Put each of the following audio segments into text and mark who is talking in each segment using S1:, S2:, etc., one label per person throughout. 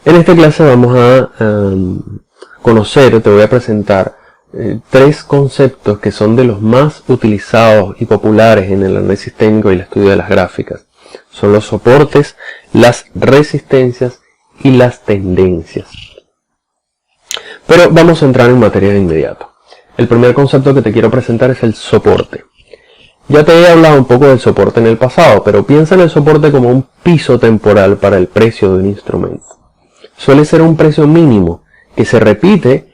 S1: En esta clase vamos a conocer, te voy a presentar tres conceptos que son de los más utilizados y populares en el análisis técnico y el estudio de las gráficas. Son los soportes, las resistencias y las tendencias. Pero vamos a entrar en materia de inmediato. El primer concepto que te quiero presentar es el soporte. Ya te he hablado un poco del soporte en el pasado, pero piensa en el soporte como un piso temporal para el precio de un instrumento. Suele ser un precio mínimo que se repite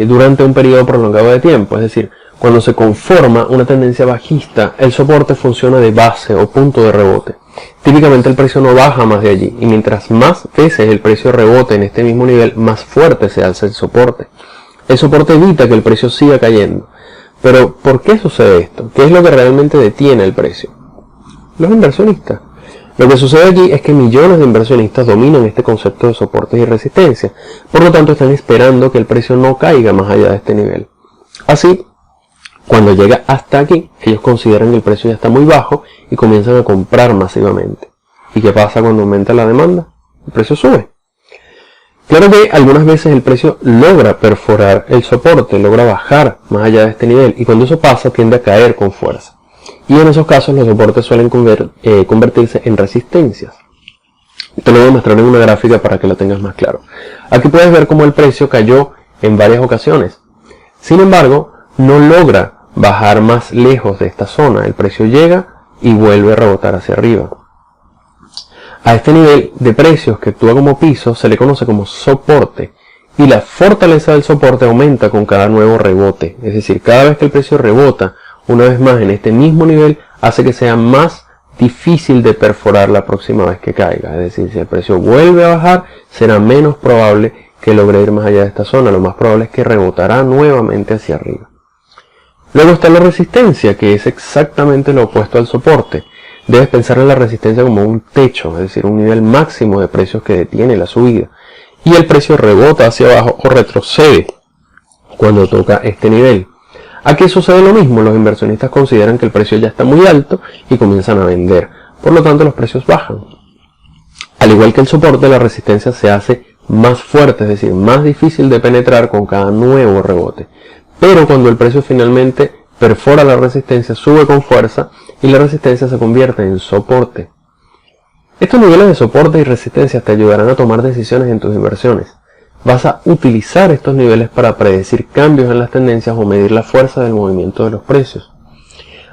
S1: durante un periodo prolongado de tiempo, es decir, cuando se conforma una tendencia bajista, el soporte funciona de base o punto de rebote. Típicamente el precio no baja más de allí, y mientras más veces el precio rebote en este mismo nivel, más fuerte se alza el soporte. El soporte evita que el precio siga cayendo. Pero, ¿por qué sucede esto? ¿Qué es lo que realmente detiene el precio? Los inversionistas. Lo que sucede aquí es que millones de inversionistas dominan este concepto de soportes y resistencia, por lo tanto están esperando que el precio no caiga más allá de este nivel. Así, cuando llega hasta aquí, ellos consideran que el precio ya está muy bajo y comienzan a comprar masivamente. ¿Y qué pasa cuando aumenta la demanda? El precio sube. Claro que algunas veces el precio logra perforar el soporte, logra bajar más allá de este nivel, y cuando eso pasa tiende a caer con fuerza. Y en esos casos los soportes suelen convertirse en resistencias. Te lo voy a mostrar en una gráfica para que lo tengas más claro. Aquí puedes ver cómo el precio cayó en varias ocasiones. Sin embargo, no logra bajar más lejos de esta zona. El precio llega y vuelve a rebotar hacia arriba. A este nivel de precios que actúa como piso se le conoce como soporte. Y la fortaleza del soporte aumenta con cada nuevo rebote. Es decir, cada vez que el precio rebota, una vez más en este mismo nivel, hace que sea más difícil de perforar la próxima vez que caiga. Es decir, si el precio vuelve a bajar, será menos probable que logre ir más allá de esta zona. Lo más probable es que rebotará nuevamente hacia arriba. Luego está la resistencia, que es exactamente lo opuesto al soporte. Debes pensar en la resistencia como un techo, es decir, un nivel máximo de precios que detiene la subida. Y el precio rebota hacia abajo o retrocede cuando toca este nivel. Aquí sucede lo mismo, los inversionistas consideran que el precio ya está muy alto y comienzan a vender, por lo tanto los precios bajan. Al igual que el soporte, la resistencia se hace más fuerte, es decir, más difícil de penetrar con cada nuevo rebote. Pero cuando el precio finalmente perfora la resistencia, sube con fuerza y la resistencia se convierte en soporte. Estos niveles de soporte y resistencia te ayudarán a tomar decisiones en tus inversiones. Vas a utilizar estos niveles para predecir cambios en las tendencias o medir la fuerza del movimiento de los precios.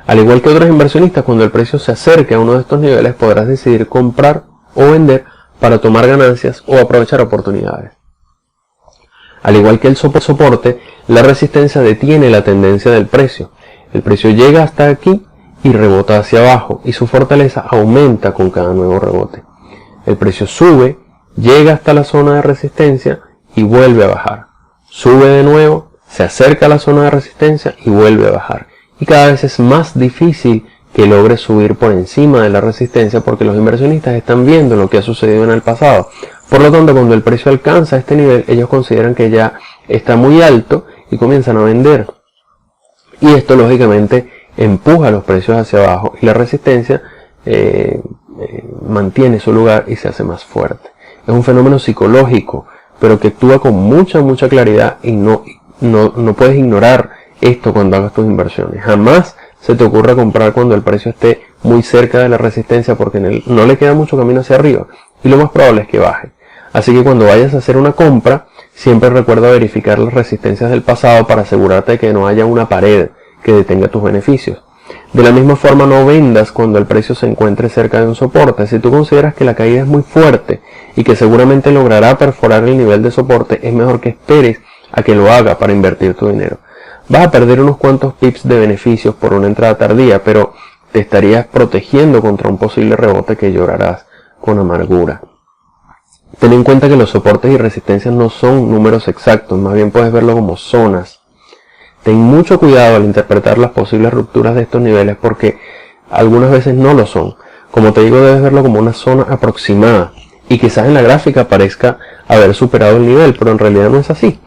S1: Al igual que otros inversionistas, cuando el precio se acerque a uno de estos niveles podrás decidir comprar o vender para tomar ganancias o aprovechar oportunidades. Al igual que el soporte, la resistencia detiene la tendencia del precio. El precio llega hasta aquí y rebota hacia abajo, y su fortaleza aumenta con cada nuevo rebote. El precio sube, llega hasta la zona de resistencia y vuelve a bajar. Sube de nuevo, se acerca a la zona de resistencia y vuelve a bajar. Y cada vez es más difícil que logre subir por encima de la resistencia porque los inversionistas están viendo lo que ha sucedido en el pasado. Por lo tanto, cuando el precio alcanza este nivel, ellos consideran que ya está muy alto y comienzan a vender. Y esto lógicamente empuja los precios hacia abajo y la resistencia mantiene su lugar y se hace más fuerte. Es un fenómeno psicológico, pero que actúa con mucha claridad y no puedes ignorar esto cuando hagas tus inversiones. Jamás se te ocurra comprar cuando el precio esté muy cerca de la resistencia porque no le queda mucho camino hacia arriba y lo más probable es que baje. Así que cuando vayas a hacer una compra, siempre recuerda verificar las resistencias del pasado para asegurarte de que no haya una pared que detenga tus beneficios. De la misma forma, no vendas cuando el precio se encuentre cerca de un soporte. Si tú consideras que la caída es muy fuerte y que seguramente logrará perforar el nivel de soporte, es mejor que esperes a que lo haga para invertir tu dinero. Vas a perder unos cuantos pips de beneficios por una entrada tardía, pero te estarías protegiendo contra un posible rebote que llorarás con amargura. Ten en cuenta que los soportes y resistencias no son números exactos, más bien puedes verlo como zonas. Ten mucho cuidado al interpretar las posibles rupturas de estos niveles porque algunas veces no lo son. Como te digo, debes verlo como una zona aproximada y quizás en la gráfica parezca haber superado el nivel, pero en realidad no es así.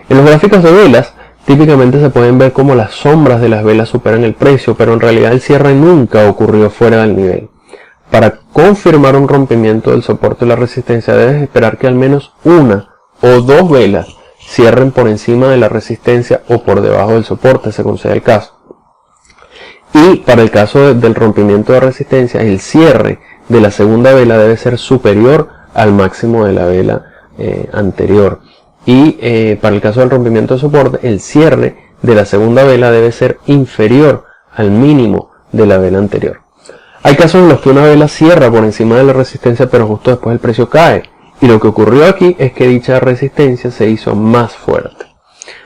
S1: En los gráficos de velas típicamente se pueden ver como las sombras de las velas superan el precio, pero en realidad el cierre nunca ocurrió fuera del nivel. Para confirmar un rompimiento del soporte de la resistencia debes esperar que al menos una o dos velas cierren por encima de la resistencia o por debajo del soporte, según sea el caso. Y para el caso del rompimiento de resistencia, el cierre de la segunda vela debe ser superior al máximo de la vela anterior. Y para el caso del rompimiento de soporte, el cierre de la segunda vela debe ser inferior al mínimo de la vela anterior. Hay casos en los que una vela cierra por encima de la resistencia, pero justo después el precio cae. Y lo que ocurrió aquí es que dicha resistencia se hizo más fuerte.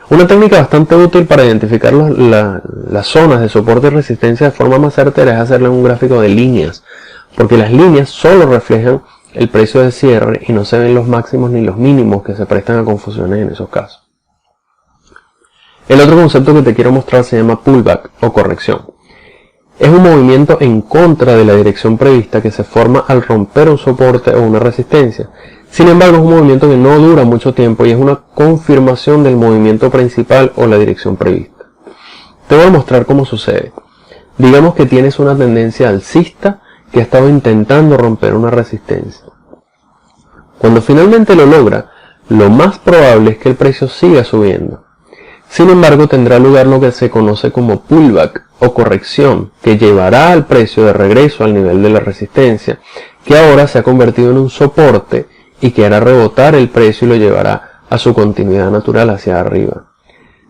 S1: Una técnica bastante útil para identificar las zonas de soporte y resistencia de forma más certera es hacerle un gráfico de líneas, porque las líneas solo reflejan el precio de cierre y no se ven los máximos ni los mínimos que se prestan a confusiones en esos casos. El otro concepto que te quiero mostrar se llama pullback o corrección. Es un movimiento en contra de la dirección prevista que se forma al romper un soporte o una resistencia. Sin embargo, es un movimiento que no dura mucho tiempo y es una confirmación del movimiento principal o la dirección prevista. Te voy a mostrar cómo sucede. Digamos que tienes una tendencia alcista que ha estado intentando romper una resistencia. Cuando finalmente lo logra, lo más probable es que el precio siga subiendo. Sin embargo, tendrá lugar lo que se conoce como pullback o corrección, que llevará al precio de regreso al nivel de la resistencia, que ahora se ha convertido en un soporte y que hará rebotar el precio y lo llevará a su continuidad natural hacia arriba.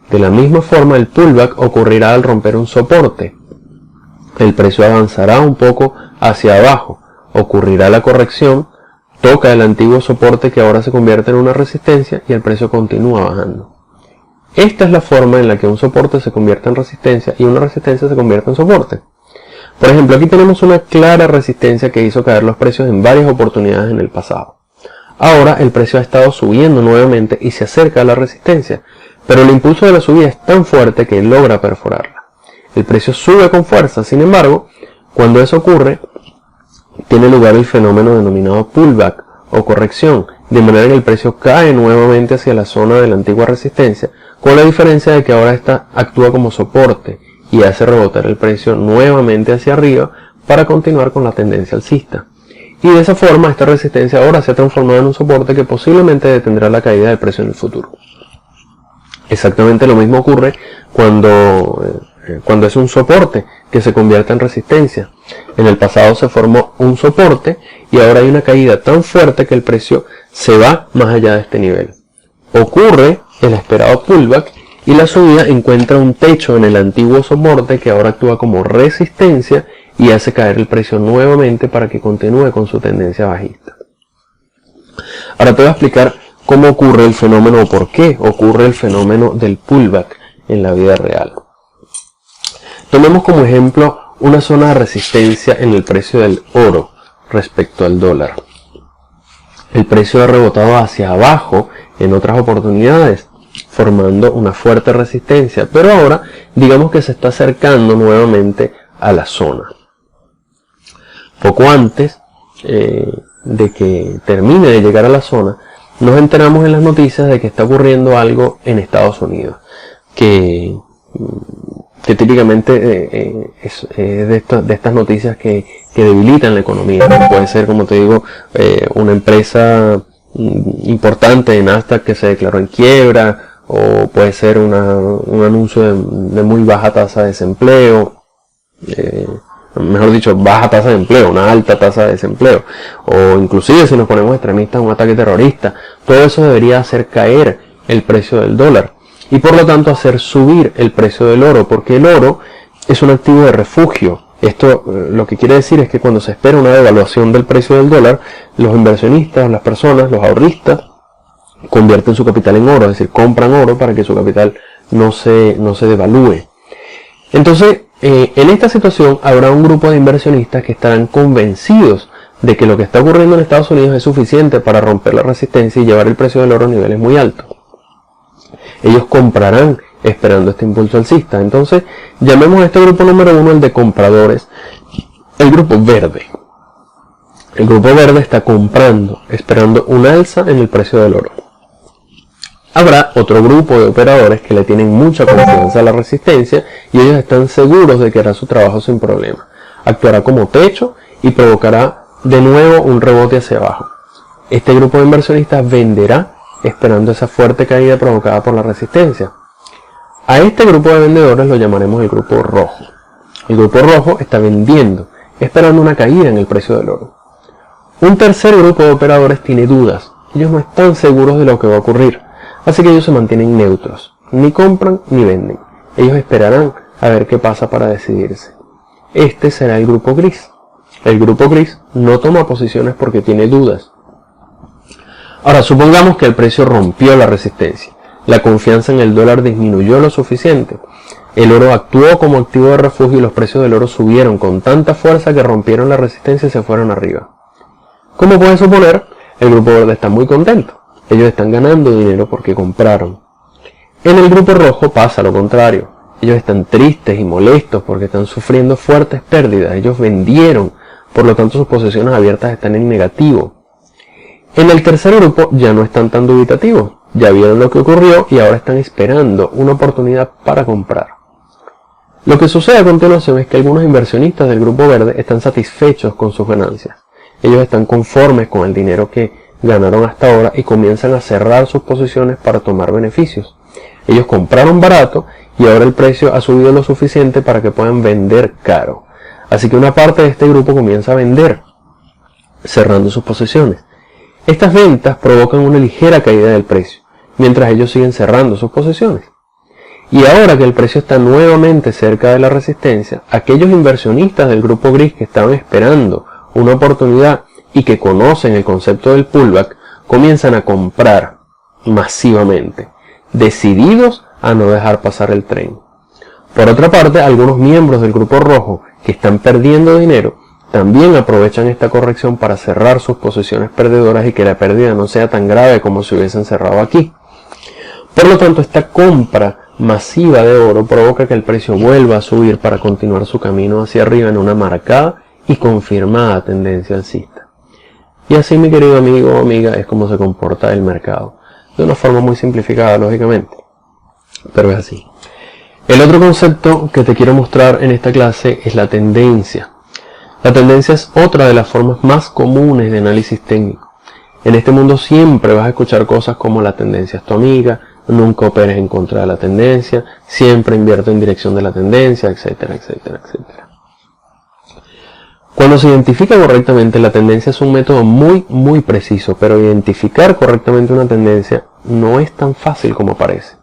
S1: De la misma forma, el pullback ocurrirá al romper un soporte. El precio avanzará un poco hacia abajo, ocurrirá la corrección, toca el antiguo soporte que ahora se convierte en una resistencia y el precio continúa bajando. Esta es la forma en la que un soporte se convierte en resistencia y una resistencia se convierte en soporte. Por ejemplo, aquí tenemos una clara resistencia que hizo caer los precios en varias oportunidades en el pasado. Ahora el precio ha estado subiendo nuevamente y se acerca a la resistencia, pero el impulso de la subida es tan fuerte que logra perforarla. El precio sube con fuerza, sin embargo, cuando eso ocurre, tiene lugar el fenómeno denominado pullback o corrección, de manera que el precio cae nuevamente hacia la zona de la antigua resistencia, con la diferencia de que ahora esta actúa como soporte y hace rebotar el precio nuevamente hacia arriba para continuar con la tendencia alcista. Y de esa forma esta resistencia ahora se ha transformado en un soporte que posiblemente detendrá la caída del precio en el futuro. Exactamente lo mismo ocurre cuando es un soporte que se convierte en resistencia. En el pasado se formó un soporte y ahora hay una caída tan fuerte que el precio se va más allá de este nivel. Ocurre el esperado pullback y la subida encuentra un techo en el antiguo soporte que ahora actúa como resistencia y hace caer el precio nuevamente para que continúe con su tendencia bajista. Ahora te voy a explicar cómo ocurre el fenómeno o por qué ocurre el fenómeno del pullback en la vida real. Tomemos como ejemplo una zona de resistencia en el precio del oro respecto al dólar. El precio ha rebotado hacia abajo en otras oportunidades, formando una fuerte resistencia, pero ahora digamos que se está acercando nuevamente a la zona. Poco antes de que termine de llegar a la zona, nos enteramos en las noticias de que está ocurriendo algo en Estados Unidos, que típicamente es de estas noticias que debilitan la economía. Puede ser, como te digo, una empresa importante de Nasdaq que se declaró en quiebra, o puede ser un anuncio de muy baja tasa de desempleo, mejor dicho, baja tasa de empleo, una alta tasa de desempleo, o inclusive si nos ponemos extremistas, un ataque terrorista. Todo eso debería hacer caer el precio del dólar y por lo tanto hacer subir el precio del oro, porque el oro es un activo de refugio. Esto lo que quiere decir es que cuando se espera una devaluación del precio del dólar, los inversionistas, las personas, los ahorristas, convierten su capital en oro, es decir, compran oro para que su capital no se devalúe. Entonces, en esta situación habrá un grupo de inversionistas que estarán convencidos de que lo que está ocurriendo en Estados Unidos es suficiente para romper la resistencia y llevar el precio del oro a niveles muy altos. Ellos comprarán esperando este impulso alcista. Entonces, llamemos a este grupo número 1 el de compradores, el grupo verde. El grupo verde está comprando, esperando un alza en el precio del oro. Habrá otro grupo de operadores que le tienen mucha confianza a la resistencia y ellos están seguros de que hará su trabajo sin problema. Actuará como techo y provocará de nuevo un rebote hacia abajo. Este grupo de inversionistas venderá esperando esa fuerte caída provocada por la resistencia. A este grupo de vendedores lo llamaremos el grupo rojo. El grupo rojo está vendiendo, esperando una caída en el precio del oro. Un tercer grupo de operadores tiene dudas. Ellos no están seguros de lo que va a ocurrir, así que ellos se mantienen neutros. Ni compran ni venden. Ellos esperarán a ver qué pasa para decidirse. Este será el grupo gris. El grupo gris no toma posiciones porque tiene dudas. Ahora, supongamos que el precio rompió la resistencia. La confianza en el dólar disminuyó lo suficiente. El oro actuó como activo de refugio y los precios del oro subieron con tanta fuerza que rompieron la resistencia y se fueron arriba. Como pueden suponer, el grupo verde está muy contento. Ellos están ganando dinero porque compraron. En el grupo rojo pasa lo contrario. Ellos están tristes y molestos porque están sufriendo fuertes pérdidas. Ellos vendieron, por lo tanto sus posiciones abiertas están en negativo. En el tercer grupo ya no están tan dubitativos. Ya vieron lo que ocurrió y ahora están esperando una oportunidad para comprar. Lo que sucede a continuación es que algunos inversionistas del grupo verde están satisfechos con sus ganancias. Ellos están conformes con el dinero que ganaron hasta ahora y comienzan a cerrar sus posiciones para tomar beneficios. Ellos compraron barato y ahora el precio ha subido lo suficiente para que puedan vender caro. Así que una parte de este grupo comienza a vender, cerrando sus posiciones. Estas ventas provocan una ligera caída del precio, mientras ellos siguen cerrando sus posiciones. Y ahora que el precio está nuevamente cerca de la resistencia, aquellos inversionistas del grupo gris que estaban esperando una oportunidad y que conocen el concepto del pullback, comienzan a comprar masivamente, decididos a no dejar pasar el tren. Por otra parte, algunos miembros del grupo rojo que están perdiendo dinero también aprovechan esta corrección para cerrar sus posiciones perdedoras y que la pérdida no sea tan grave como si hubiesen cerrado aquí. Por lo tanto, esta compra masiva de oro provoca que el precio vuelva a subir para continuar su camino hacia arriba en una marcada y confirmada tendencia alcista. Y así, mi querido amigo o amiga, es como se comporta el mercado. De una forma muy simplificada, lógicamente, pero es así. El otro concepto que te quiero mostrar en esta clase es la tendencia. La tendencia es otra de las formas más comunes de análisis técnico. En este mundo siempre vas a escuchar cosas como la tendencia es tu amiga, nunca operes en contra de la tendencia, siempre invierte en dirección de la tendencia, etcétera, etcétera, etcétera. Cuando se identifica correctamente, la tendencia es un método muy preciso, pero identificar correctamente una tendencia no es tan fácil como parece.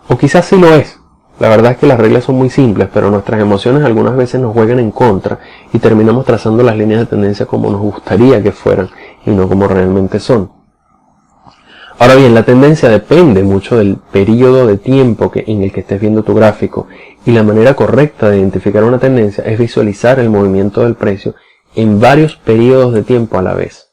S1: O quizás sí lo es. La verdad es que las reglas son muy simples, pero nuestras emociones algunas veces nos juegan en contra y terminamos trazando las líneas de tendencia como nos gustaría que fueran y no como realmente son. Ahora bien, la tendencia depende mucho del periodo de tiempo en el que estés viendo tu gráfico, y la manera correcta de identificar una tendencia es visualizar el movimiento del precio en varios periodos de tiempo a la vez.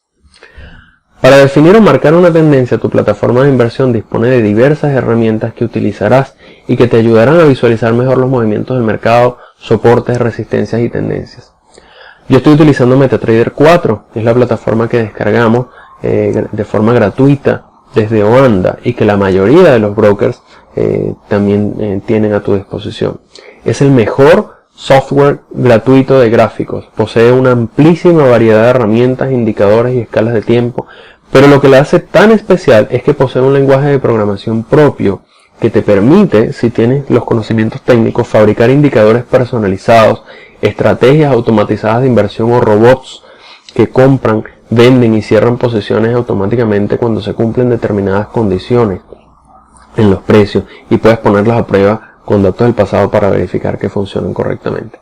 S1: Para definir o marcar una tendencia, tu plataforma de inversión dispone de diversas herramientas que utilizarás y que te ayudarán a visualizar mejor los movimientos del mercado, soportes, resistencias y tendencias. Yo estoy utilizando MetaTrader 4, que es la plataforma que descargamos de forma gratuita desde Oanda y que la mayoría de los brokers también tienen a tu disposición. Es el mejor software gratuito de gráficos. Posee una amplísima variedad de herramientas, indicadores y escalas de tiempo, pero lo que la hace tan especial es que posee un lenguaje de programación propio que te permite, si tienes los conocimientos técnicos, fabricar indicadores personalizados, estrategias automatizadas de inversión o robots que compran, venden y cierran posiciones automáticamente cuando se cumplen determinadas condiciones en los precios, y puedes ponerlas a prueba con datos del pasado para verificar que funcionan correctamente.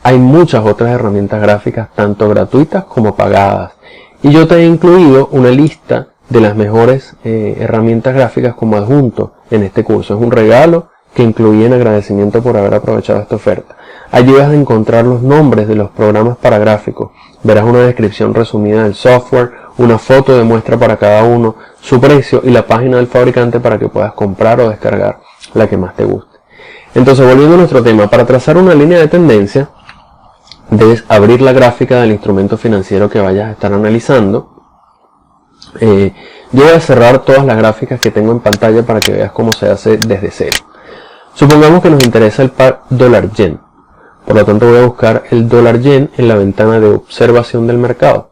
S1: Hay muchas otras herramientas gráficas, tanto gratuitas como pagadas, y yo te he incluido una lista de las mejores herramientas gráficas como adjunto en este curso. Es un regalo que incluí en agradecimiento por haber aprovechado esta oferta. Allí vas a encontrar los nombres de los programas para gráficos, verás una descripción resumida del software, una foto de muestra para cada uno, su precio y la página del fabricante para que puedas comprar o descargar la que más te guste. Entonces, volviendo a nuestro tema, para trazar una línea de tendencia, debes abrir la gráfica del instrumento financiero que vayas a estar analizando. Yo voy a cerrar todas las gráficas que tengo en pantalla para que veas cómo se hace desde cero. Supongamos que nos interesa el par dólar-yen. Por lo tanto voy a buscar el dólar yen en la ventana de observación del mercado.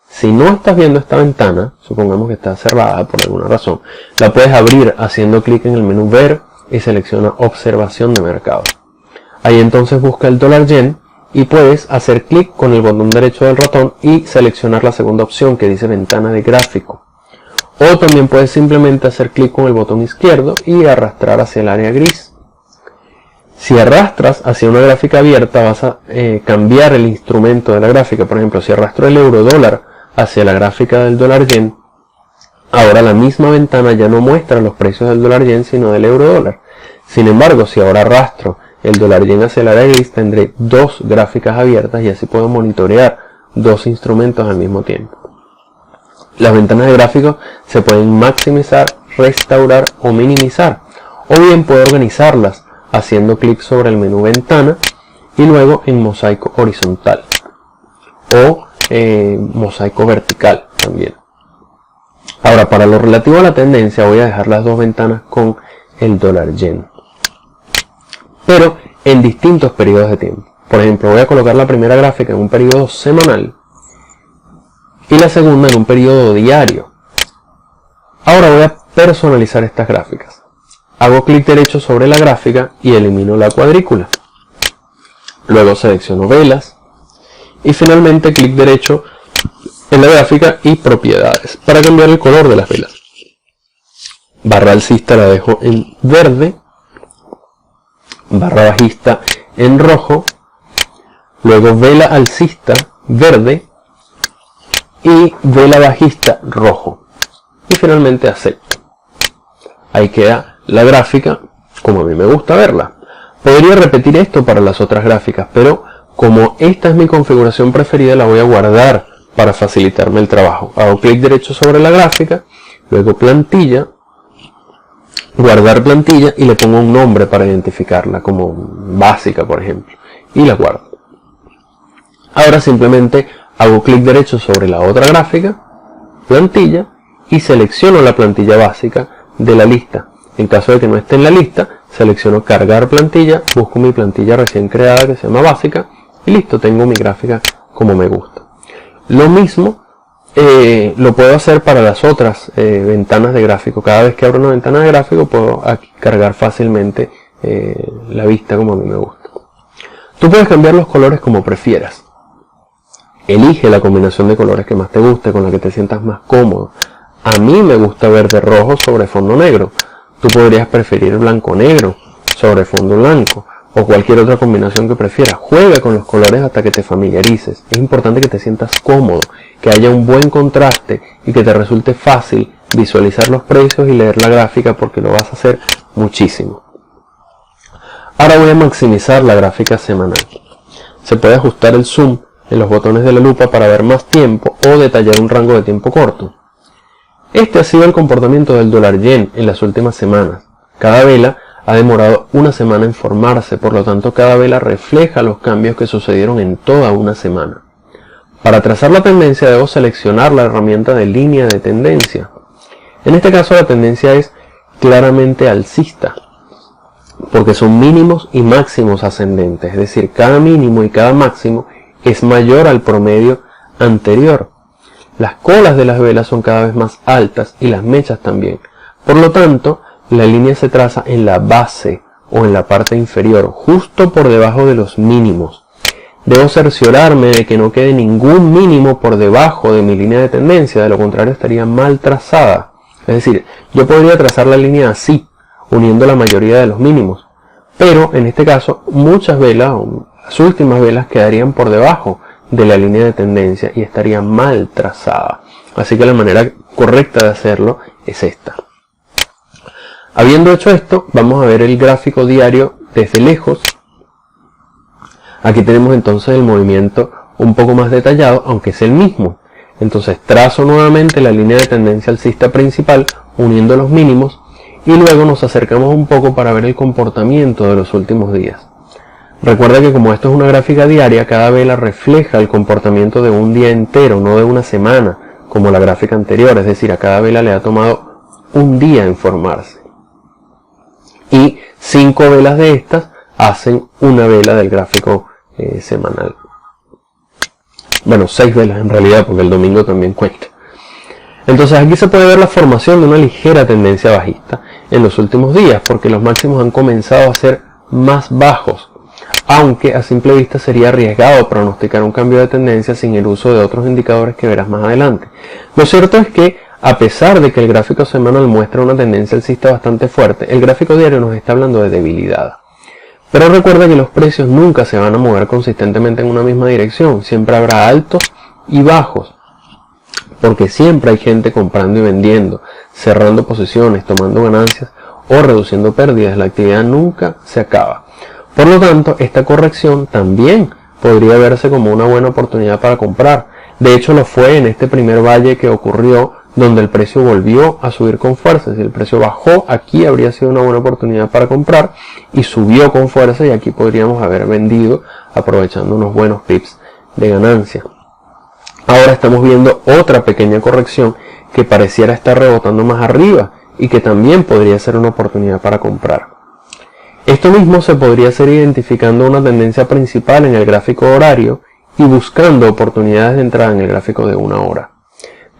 S1: Si no estás viendo esta ventana, supongamos que está cerrada por alguna razón, la puedes abrir haciendo clic en el menú ver y selecciona observación de mercado. Ahí entonces busca el dólar yen y puedes hacer clic con el botón derecho del ratón y seleccionar la segunda opción que dice ventana de gráfico. O también puedes simplemente hacer clic con el botón izquierdo y arrastrar hacia el área gris. Si arrastras hacia una gráfica abierta vas a cambiar el instrumento de la gráfica. Por ejemplo, si arrastro el euro dólar hacia la gráfica del dólar yen, ahora la misma ventana ya no muestra los precios del dólar yen sino del euro dólar. Sin embargo, si ahora arrastro el dólar yen hacia el área gris, tendré dos gráficas abiertas y así puedo monitorear dos instrumentos al mismo tiempo. Las ventanas de gráficos se pueden maximizar, restaurar o minimizar, o bien puedo organizarlas haciendo clic sobre el menú ventana y luego en mosaico horizontal o mosaico vertical también. Ahora, para lo relativo a la tendencia voy a dejar las dos ventanas con el dólar yen, pero en distintos periodos de tiempo. Por ejemplo, voy a colocar la primera gráfica en un periodo semanal y la segunda en un periodo diario. Ahora voy a personalizar estas gráficas. Hago clic derecho sobre la gráfica y elimino la cuadrícula. Luego selecciono velas y finalmente clic derecho en la gráfica y propiedades para cambiar el color de las velas. Barra alcista la dejo en verde, barra bajista en rojo, luego vela alcista verde y vela bajista rojo y finalmente acepto. Ahí queda la gráfica como a mí me gusta verla. Podría repetir esto para las otras gráficas, pero como esta es mi configuración preferida la voy a guardar para facilitarme el trabajo. Hago clic derecho sobre la gráfica, luego plantilla, guardar plantilla y le pongo un nombre para identificarla como básica por ejemplo y la guardo. Ahora simplemente hago clic derecho sobre la otra gráfica, plantilla y selecciono la plantilla básica de la lista. En caso de que no esté en la lista, selecciono cargar plantilla, busco mi plantilla recién creada que se llama básica y listo, tengo mi gráfica como me gusta. Lo mismo lo puedo hacer para las otras ventanas de gráfico. Cada vez que abro una ventana de gráfico puedo aquí cargar fácilmente la vista como a mí me gusta. Tú puedes cambiar los colores como prefieras. Elige la combinación de colores que más te guste, con la que te sientas más cómodo. A mí me gusta verde rojo sobre fondo negro. Tú podrías preferir blanco-negro sobre fondo blanco o cualquier otra combinación que prefieras. Juega con los colores hasta que te familiarices. Es importante que te sientas cómodo, que haya un buen contraste y que te resulte fácil visualizar los precios y leer la gráfica porque lo vas a hacer muchísimo. Ahora voy a maximizar la gráfica semanal. Se puede ajustar el zoom en los botones de la lupa para ver más tiempo o detallar un rango de tiempo corto. Este ha sido el comportamiento del dólar yen en las últimas semanas. Cada vela ha demorado una semana en formarse, por lo tanto cada vela refleja los cambios que sucedieron en toda una semana. Para trazar la tendencia debo seleccionar la herramienta de línea de tendencia. En este caso la tendencia es claramente alcista, porque son mínimos y máximos ascendentes, es decir, cada mínimo y cada máximo es mayor al promedio anterior. Las colas de las velas son cada vez más altas y las mechas también. Por lo tanto, la línea se traza en la base o en la parte inferior, justo por debajo de los mínimos. Debo cerciorarme de que no quede ningún mínimo por debajo de mi línea de tendencia, de lo contrario estaría mal trazada. Es decir, yo podría trazar la línea así, uniendo la mayoría de los mínimos, pero en este caso muchas velas, o las últimas velas, quedarían por debajo de la línea de tendencia y estaría mal trazada. Así que la manera correcta de hacerlo es esta. Habiendo hecho esto, vamos a ver el gráfico diario desde lejos. Aquí tenemos entonces el movimiento un poco más detallado, aunque es el mismo. Entonces trazo nuevamente la línea de tendencia alcista principal, uniendo los mínimos, y luego nos acercamos un poco para ver el comportamiento de los últimos días. Recuerda que como esto es una gráfica diaria, cada vela refleja el comportamiento de un día entero, no de una semana, como la gráfica anterior, es decir, a cada vela le ha tomado un día en formarse. Y 5 velas de estas hacen una vela del gráfico semanal. Bueno, 6 velas en realidad, porque el domingo también cuenta. Entonces aquí se puede ver la formación de una ligera tendencia bajista en los últimos días, porque los máximos han comenzado a ser más bajos, aunque a simple vista sería arriesgado pronosticar un cambio de tendencia sin el uso de otros indicadores que verás más adelante. Lo cierto es que, a pesar de que el gráfico semanal muestra una tendencia alcista bastante fuerte, el gráfico diario nos está hablando de debilidad. Pero recuerda que los precios nunca se van a mover consistentemente en una misma dirección, siempre habrá altos y bajos, porque siempre hay gente comprando y vendiendo, cerrando posiciones, tomando ganancias o reduciendo pérdidas. La actividad nunca se acaba. Por lo tanto, esta corrección también podría verse como una buena oportunidad para comprar. De hecho, lo fue en este primer valle que ocurrió, donde el precio volvió a subir con fuerza. Si el precio bajó, aquí habría sido una buena oportunidad para comprar, y subió con fuerza, y aquí podríamos haber vendido aprovechando unos buenos pips de ganancia. Ahora estamos viendo otra pequeña corrección que pareciera estar rebotando más arriba y que también podría ser una oportunidad para comprar. Esto mismo se podría hacer identificando una tendencia principal en el gráfico horario y buscando oportunidades de entrada en el gráfico de 1 hora.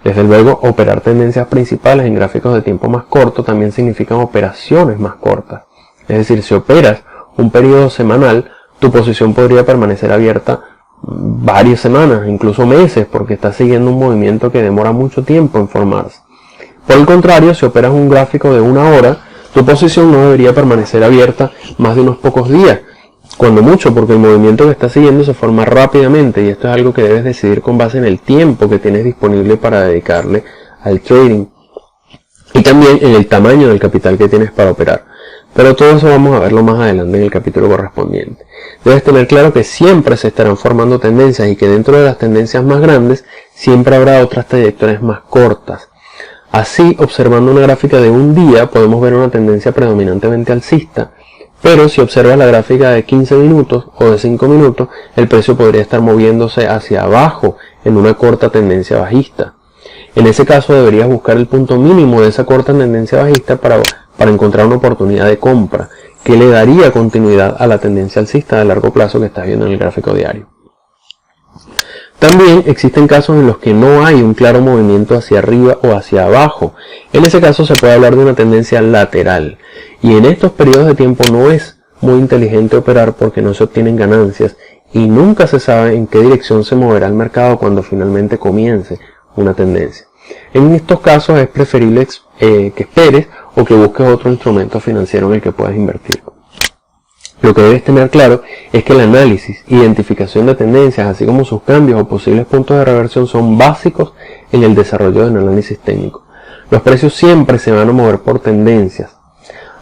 S1: Desde luego, operar tendencias principales en gráficos de tiempo más corto también significan operaciones más cortas. Es decir, si operas un periodo semanal, tu posición podría permanecer abierta varias semanas, incluso meses, porque estás siguiendo un movimiento que demora mucho tiempo en formarse. Por el contrario, si operas un gráfico de 1 hora, tu posición no debería permanecer abierta más de unos pocos días, cuando mucho, porque el movimiento que estás siguiendo se forma rápidamente, y esto es algo que debes decidir con base en el tiempo que tienes disponible para dedicarle al trading, y también en el tamaño del capital que tienes para operar. Pero todo eso vamos a verlo más adelante en el capítulo correspondiente. Debes tener claro que siempre se estarán formando tendencias, y que dentro de las tendencias más grandes siempre habrá otras trayectorias más cortas. Así, observando una gráfica de un día, podemos ver una tendencia predominantemente alcista, pero si observas la gráfica de 15 minutos o de 5 minutos, el precio podría estar moviéndose hacia abajo en una corta tendencia bajista. En ese caso deberías buscar el punto mínimo de esa corta tendencia bajista para encontrar una oportunidad de compra que le daría continuidad a la tendencia alcista de largo plazo que estás viendo en el gráfico diario. También existen casos en los que no hay un claro movimiento hacia arriba o hacia abajo. En ese caso se puede hablar de una tendencia lateral, y en estos periodos de tiempo no es muy inteligente operar porque no se obtienen ganancias y nunca se sabe en qué dirección se moverá el mercado cuando finalmente comience una tendencia. En estos casos es preferible que esperes o que busques otro instrumento financiero en el que puedas invertir. Lo que debes tener claro es que el análisis, identificación de tendencias, así como sus cambios o posibles puntos de reversión son básicos en el desarrollo del análisis técnico. Los precios siempre se van a mover por tendencias.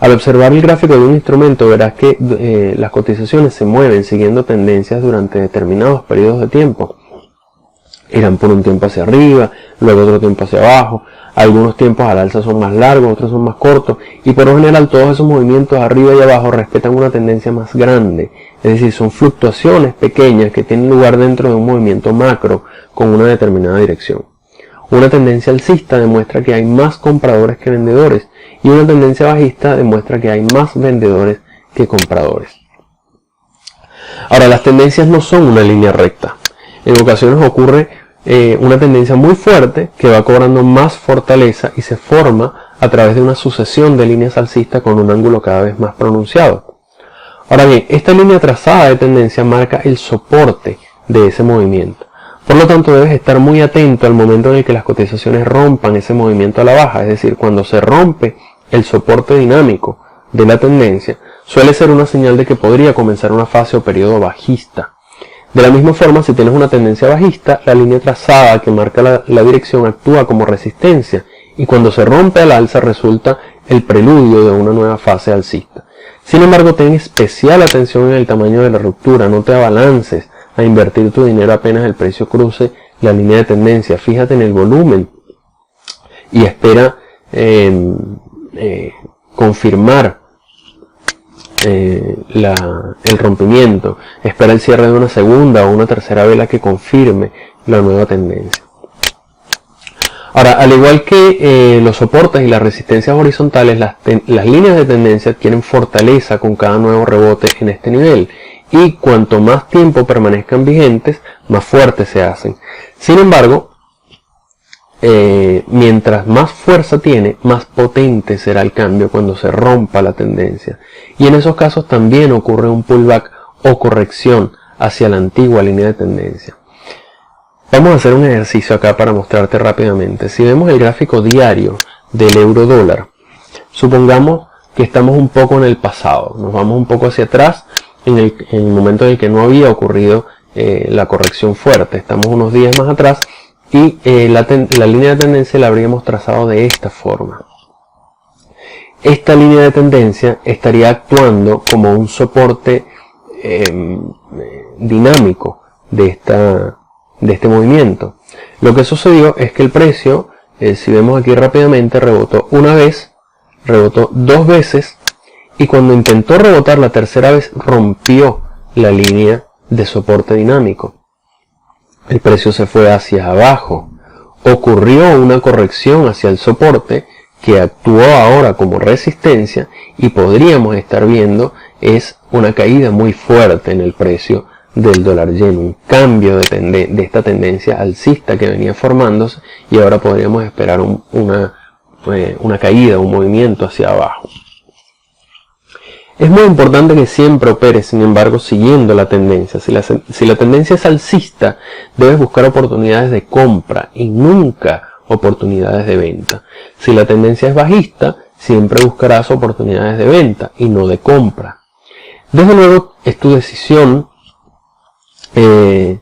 S1: Al observar el gráfico de un instrumento verás que las cotizaciones se mueven siguiendo tendencias durante determinados periodos de tiempo. Irán por un tiempo hacia arriba, luego otro tiempo hacia abajo. Algunos tiempos al alza son más largos, otros son más cortos, y por lo general todos esos movimientos arriba y abajo respetan una tendencia más grande. Es decir, son fluctuaciones pequeñas que tienen lugar dentro de un movimiento macro con una determinada dirección. Una tendencia alcista demuestra que hay más compradores que vendedores, y una tendencia bajista demuestra que hay más vendedores que compradores. Ahora, las tendencias no son una línea recta. En ocasiones ocurre una tendencia muy fuerte que va cobrando más fortaleza y se forma a través de una sucesión de líneas alcistas con un ángulo cada vez más pronunciado. Ahora bien, esta línea trazada de tendencia marca el soporte de ese movimiento. Por lo tanto, debes estar muy atento al momento en el que las cotizaciones rompan ese movimiento a la baja, es decir, cuando se rompe el soporte dinámico de la tendencia, suele ser una señal de que podría comenzar una fase o periodo bajista. De la misma forma, si tienes una tendencia bajista, la línea trazada que marca la dirección actúa como resistencia, y cuando se rompe al alza resulta el preludio de una nueva fase alcista. Sin embargo, ten especial atención en el tamaño de la ruptura, no te abalances a invertir tu dinero apenas el precio cruce la línea de tendencia. Fíjate en el volumen y espera confirmar el rompimiento. Espera el cierre de una segunda o una tercera vela que confirme la nueva tendencia. Ahora, al igual que los soportes y las resistencias horizontales, las líneas de tendencia adquieren fortaleza con cada nuevo rebote en este nivel, y cuanto más tiempo permanezcan vigentes, más fuertes se hacen. Sin embargo, mientras más fuerza tiene, más potente será el cambio cuando se rompa la tendencia. Y en esos casos también ocurre un pullback o corrección hacia la antigua línea de tendencia. Vamos a hacer un ejercicio acá para mostrarte rápidamente. Si vemos el gráfico diario del euro dólar, supongamos que estamos un poco en el pasado, nos vamos un poco hacia atrás en el momento en el que no había ocurrido la corrección fuerte. Estamos unos días más atrás y la línea de tendencia la habríamos trazado de esta forma. Esta línea de tendencia estaría actuando como un soporte dinámico de este movimiento. Lo que sucedió es que el precio, si vemos aquí rápidamente, rebotó una vez, rebotó dos veces, y cuando intentó rebotar la tercera vez rompió la línea de soporte dinámico. El precio se fue hacia abajo. Ocurrió una corrección hacia el soporte que actuó ahora como resistencia, y podríamos estar viendo es una caída muy fuerte en el precio del dólar yen, un cambio de esta tendencia alcista que venía formándose, y ahora podríamos esperar una caída, un movimiento hacia abajo. Es muy importante que siempre operes, sin embargo, siguiendo la tendencia. Si la tendencia es alcista, debes buscar oportunidades de compra y nunca oportunidades de venta. Si la tendencia es bajista, siempre buscarás oportunidades de venta y no de compra. Desde luego, es tu decisión el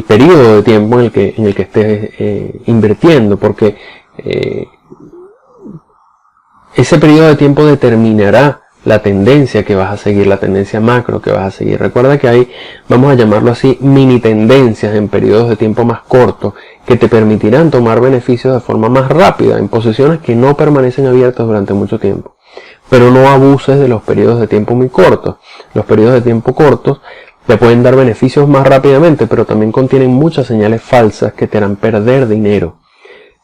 S1: periodo de tiempo en el que estés invirtiendo, porque ese periodo de tiempo determinará la tendencia que vas a seguir, la tendencia macro que vas a seguir. Recuerda que hay, vamos a llamarlo así, mini tendencias en periodos de tiempo más cortos que te permitirán tomar beneficios de forma más rápida en posiciones que no permanecen abiertas durante mucho tiempo. Pero no abuses de los periodos de tiempo muy cortos. Los periodos de tiempo cortos te pueden dar beneficios más rápidamente, pero también contienen muchas señales falsas que te harán perder dinero.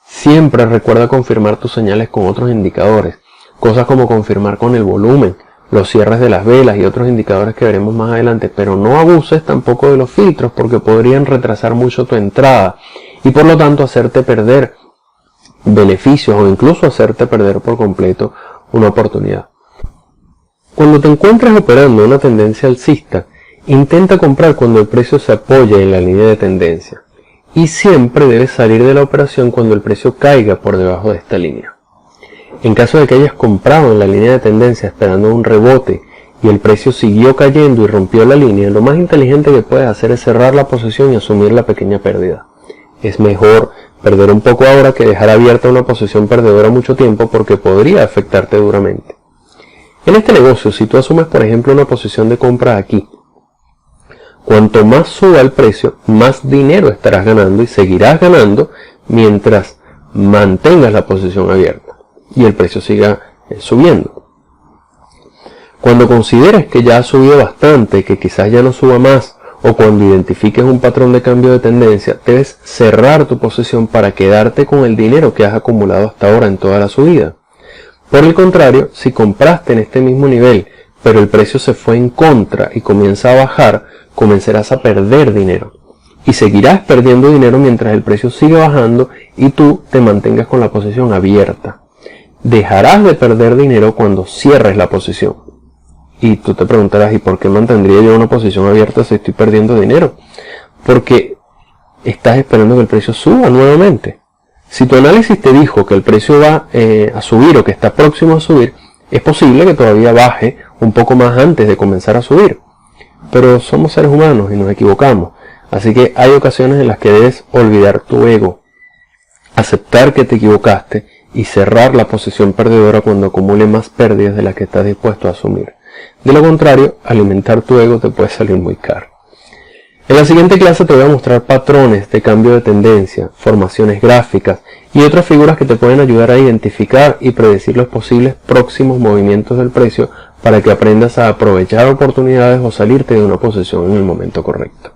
S1: Siempre recuerda confirmar tus señales con otros indicadores. Cosas como confirmar con el volumen, los cierres de las velas y otros indicadores que veremos más adelante, pero no abuses tampoco de los filtros porque podrían retrasar mucho tu entrada y por lo tanto hacerte perder beneficios o incluso hacerte perder por completo una oportunidad. Cuando te encuentres operando una tendencia alcista, intenta comprar cuando el precio se apoye en la línea de tendencia y siempre debes salir de la operación cuando el precio caiga por debajo de esta línea. En caso de que hayas comprado en la línea de tendencia esperando un rebote y el precio siguió cayendo y rompió la línea, lo más inteligente que puedes hacer es cerrar la posición y asumir la pequeña pérdida. Es mejor perder un poco ahora que dejar abierta una posición perdedora mucho tiempo porque podría afectarte duramente. En este negocio, si tú asumes por ejemplo una posición de compra aquí, cuanto más suba el precio, más dinero estarás ganando y seguirás ganando mientras mantengas la posición abierta y el precio siga subiendo. Cuando consideres que ya ha subido bastante, que quizás ya no suba más, o cuando identifiques un patrón de cambio de tendencia, debes cerrar tu posición para quedarte con el dinero que has acumulado hasta ahora en toda la subida. Por el contrario, si compraste en este mismo nivel, pero el precio se fue en contra y comienza a bajar, comenzarás a perder dinero. Y seguirás perdiendo dinero mientras el precio sigue bajando y tú te mantengas con la posición abierta. Dejarás de perder dinero cuando cierres la posición. Y tú te preguntarás, ¿y por qué mantendría yo una posición abierta si estoy perdiendo dinero? Porque estás esperando que el precio suba nuevamente. Si tu análisis te dijo que el precio va a subir o que está próximo a subir, es posible que todavía baje un poco más antes de comenzar a subir. Pero somos seres humanos y nos equivocamos. Así que hay ocasiones en las que debes olvidar tu ego, aceptar que te equivocaste y cerrar la posición perdedora cuando acumule más pérdidas de las que estás dispuesto a asumir. De lo contrario, alimentar tu ego te puede salir muy caro. En la siguiente clase te voy a mostrar patrones de cambio de tendencia, formaciones gráficas y otras figuras que te pueden ayudar a identificar y predecir los posibles próximos movimientos del precio para que aprendas a aprovechar oportunidades o salirte de una posición en el momento correcto.